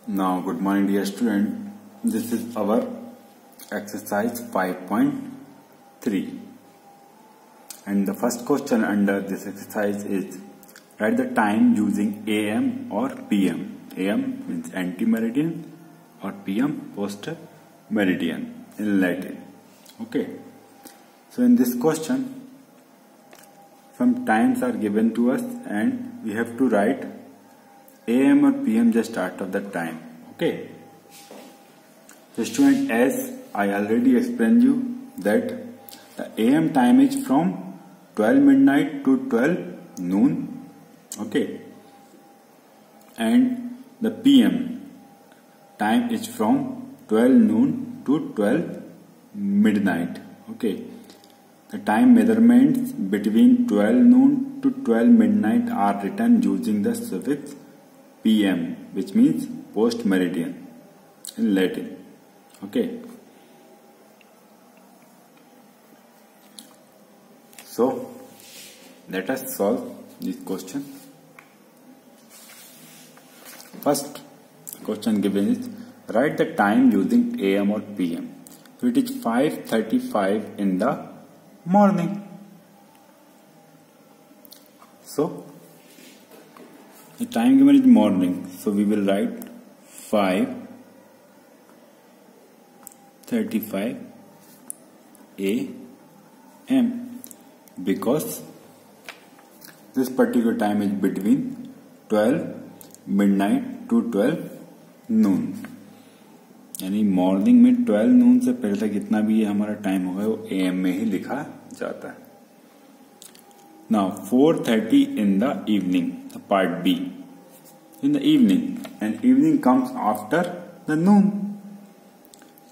Now, good morning, dear student. This is our exercise 5.3. And the first question under this exercise is write the time using AM or PM. AM means ante-meridian or PM post-meridian in Latin. Okay. So in this question, some times are given to us and we have to write AM or PM just start of the time. Okay. So student, as I already explained you that the AM time is from 12 midnight to 12 noon. Okay. And the PM time is from 12 noon to 12 midnight. Okay. The time measurements between 12 noon to 12 midnight are written using the suffix PM, which means post meridian in Latin. Okay. So let us solve this question. First question given is write the time using AM or PM. So it is 5:35 in the morning. So the time given is morning, so we will write 5:35 AM because this particular time is between 12 midnight to 12 noon. यानी morning में 12 नून से पहले तक जितना भी ये हमारा time होगा वो AM में ही लिखा जाता है. Now 4:30 in the evening, the part B. In the evening, and evening comes after the noon.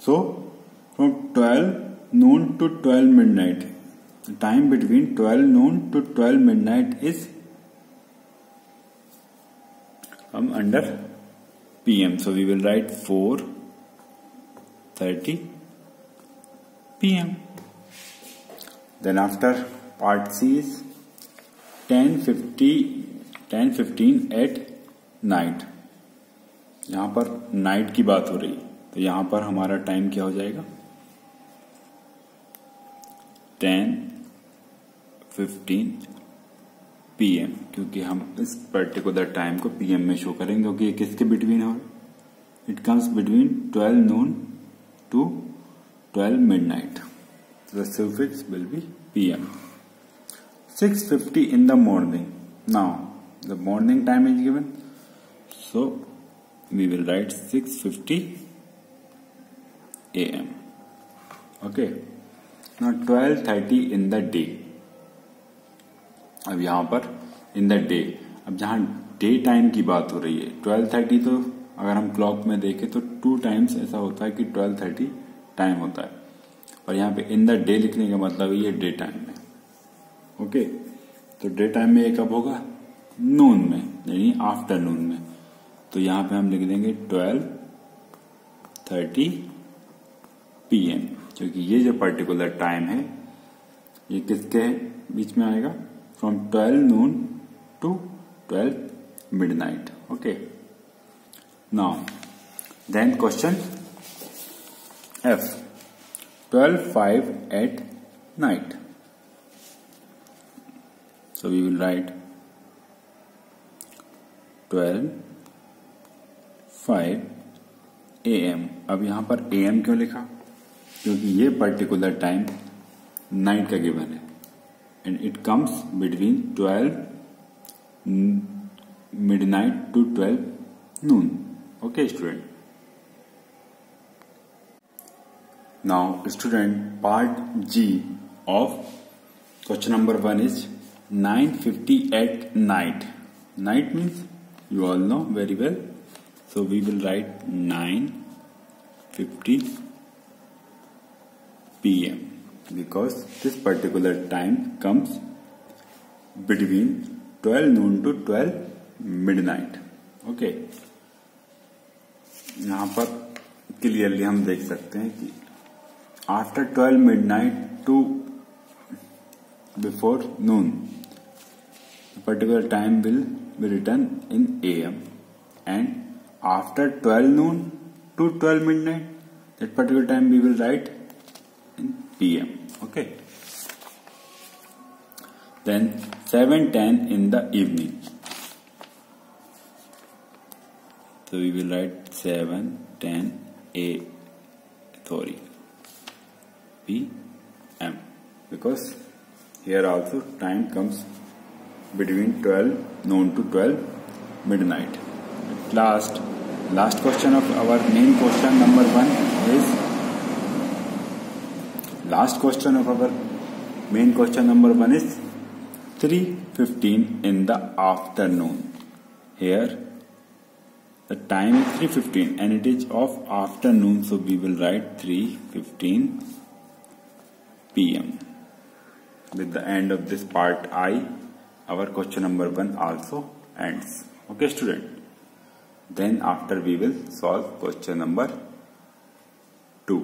So from 12 noon to 12 midnight, the time between 12 noon to 12 midnight is under PM. So we will write 4:30 PM. Then after part C is 10:15 at night. यहां पर night की बात हो रही है तो यहां पर हमारा टाइम क्या हो जाएगा 10:15 PM, क्योंकि हम इस पर्टिकुलर टाइम को PM में शो करेंगे क्योंकि ये किसके बिटवीन हो, it comes between 12 noon to 12 midnight. So the suffix will be PM. 6:50 in the morning. Now the morning time is given, so we will write 6:50 AM. Okay. Now 12:30 in the day. अब यहां पर in the day, अब जहां day time की बात हो रही है 12:30, तो अगर हम क्लॉक में देखें तो 2 टाइम्स ऐसा होता है कि 12:30 टाइम होता है, और यहाँ पे इन द डे लिखने का मतलब ये डे टाइम में. ओके. तो डे टाइम में ये कब होगा नून में, यानी आफ्टरनून में. तो यहाँ पे हम लिख देंगे 12:30 PM, क्योंकि ये जो पर्टिकुलर टाइम है ये किसके बीच में आएगा, from 12 noon to 12 midnight. Okay. Now then question F. 12:05 at night. So we will write 12:05 AM. अब यहां पर AM क्यों लिखा, क्योंकि ये पर्टिकुलर टाइम नाइट का गिवन है and it comes between 12 midnight to 12 noon. Okay student. Now student, part G of question number 1 is 9:50 at night. Night means you all know very well, so we will write 9:50 PM because this particular time comes between 12 noon to 12 midnight. Okay. यहाँ पर clearly हम देख सकते हैं कि after 12 midnight to before noon, the particular time will be written in AM and after 12 noon to 12 midnight. That particular time we will write in PM. Okay. Then 7:10 in the evening. So we will write 7:10 PM, because here also time comes between 12 noon to 12 midnight. Last question of our main question number 1 is, last question of our main question number 1 is 3:15 in the afternoon. Here the time is 3:15 and it is of afternoon, so we will write 3:15 PM. With the end of this part I, our question number 1 also ends. Okay student. Then after we will solve question number 2.